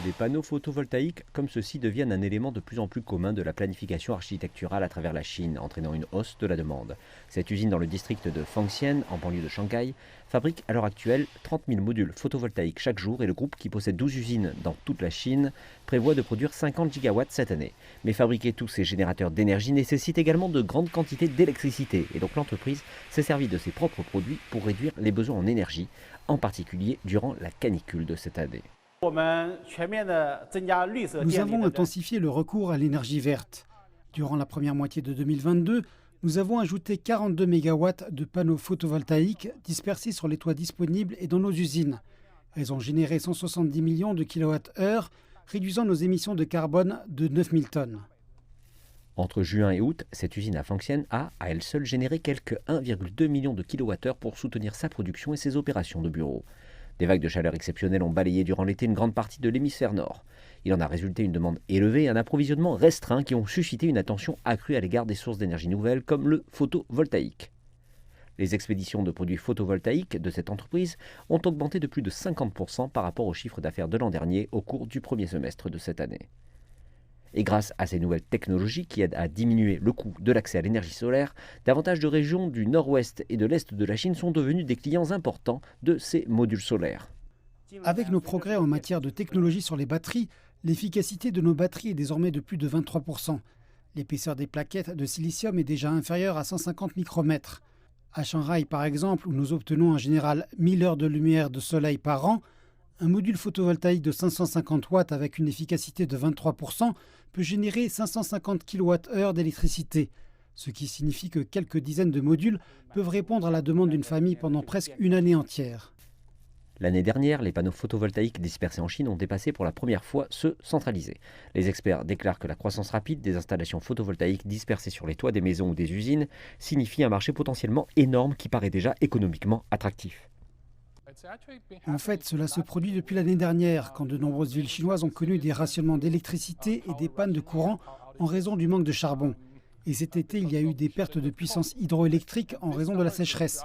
Des panneaux photovoltaïques comme ceux-ci deviennent un élément de plus en plus commun de la planification architecturale à travers la Chine, entraînant une hausse de la demande. Cette usine dans le district de Fangxian, en banlieue de Shanghai, fabrique à l'heure actuelle 30 000 modules photovoltaïques chaque jour et le groupe, qui possède 12 usines dans toute la Chine, prévoit de produire 50 gigawatts cette année. Mais fabriquer tous ces générateurs d'énergie nécessite également de grandes quantités d'électricité et donc l'entreprise s'est servie de ses propres produits pour réduire les besoins en énergie, en particulier durant la canicule de cette année. Nous avons intensifié le recours à l'énergie verte. Durant la première moitié de 2022, nous avons ajouté 42 MW de panneaux photovoltaïques dispersés sur les toits disponibles et dans nos usines. Elles ont généré 170 millions de kWh, réduisant nos émissions de carbone de 9000 tonnes. Entre juin et août, cette usine à Fangxian a, à elle seule, généré quelques 1,2 million de kWh pour soutenir sa production et ses opérations de bureau. Des vagues de chaleur exceptionnelles ont balayé durant l'été une grande partie de l'hémisphère nord. Il en a résulté une demande élevée et un approvisionnement restreint qui ont suscité une attention accrue à l'égard des sources d'énergie nouvelles comme le photovoltaïque. Les expéditions de produits photovoltaïques de cette entreprise ont augmenté de plus de 50% par rapport au chiffre d'affaires de l'an dernier au cours du premier semestre de cette année. Et grâce à ces nouvelles technologies qui aident à diminuer le coût de l'accès à l'énergie solaire, davantage de régions du nord-ouest et de l'est de la Chine sont devenues des clients importants de ces modules solaires. Avec nos progrès en matière de technologie sur les batteries, l'efficacité de nos batteries est désormais de plus de 23%. L'épaisseur des plaquettes de silicium est déjà inférieure à 150 micromètres. À Shanghai, par exemple, où nous obtenons en général 1000 heures de lumière de soleil par an, un module photovoltaïque de 550 watts avec une efficacité de 23% peut générer 550 kWh d'électricité, ce qui signifie que quelques dizaines de modules peuvent répondre à la demande d'une famille pendant presque une année entière. L'année dernière, les panneaux photovoltaïques dispersés en Chine ont dépassé pour la première fois ceux centralisés. Les experts déclarent que la croissance rapide des installations photovoltaïques dispersées sur les toits des maisons ou des usines signifie un marché potentiellement énorme qui paraît déjà économiquement attractif. En fait, cela se produit depuis l'année dernière, quand de nombreuses villes chinoises ont connu des rationnements d'électricité et des pannes de courant en raison du manque de charbon. Et cet été, il y a eu des pertes de puissance hydroélectrique en raison de la sécheresse.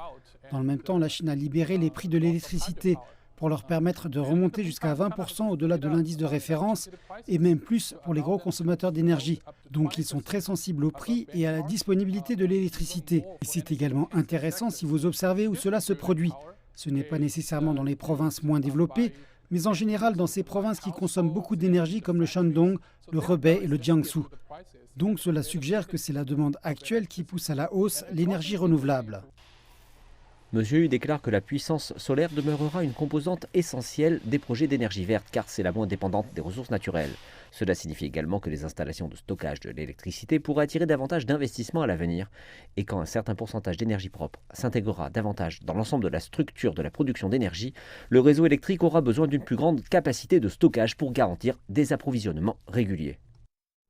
Dans le même temps, la Chine a libéré les prix de l'électricité pour leur permettre de remonter jusqu'à 20% au-delà de l'indice de référence et même plus pour les gros consommateurs d'énergie. Donc ils sont très sensibles au prix et à la disponibilité de l'électricité. Et c'est également intéressant si vous observez où cela se produit. Ce n'est pas nécessairement dans les provinces moins développées, mais en général dans ces provinces qui consomment beaucoup d'énergie comme le Shandong, le Hebei et le Jiangsu. Donc cela suggère que c'est la demande actuelle qui pousse à la hausse l'énergie renouvelable. Monsieur Hu déclare que la puissance solaire demeurera une composante essentielle des projets d'énergie verte car c'est la moins dépendante des ressources naturelles. Cela signifie également que les installations de stockage de l'électricité pourraient attirer davantage d'investissements à l'avenir et quand un certain pourcentage d'énergie propre s'intégrera davantage dans l'ensemble de la structure de la production d'énergie, le réseau électrique aura besoin d'une plus grande capacité de stockage pour garantir des approvisionnements réguliers.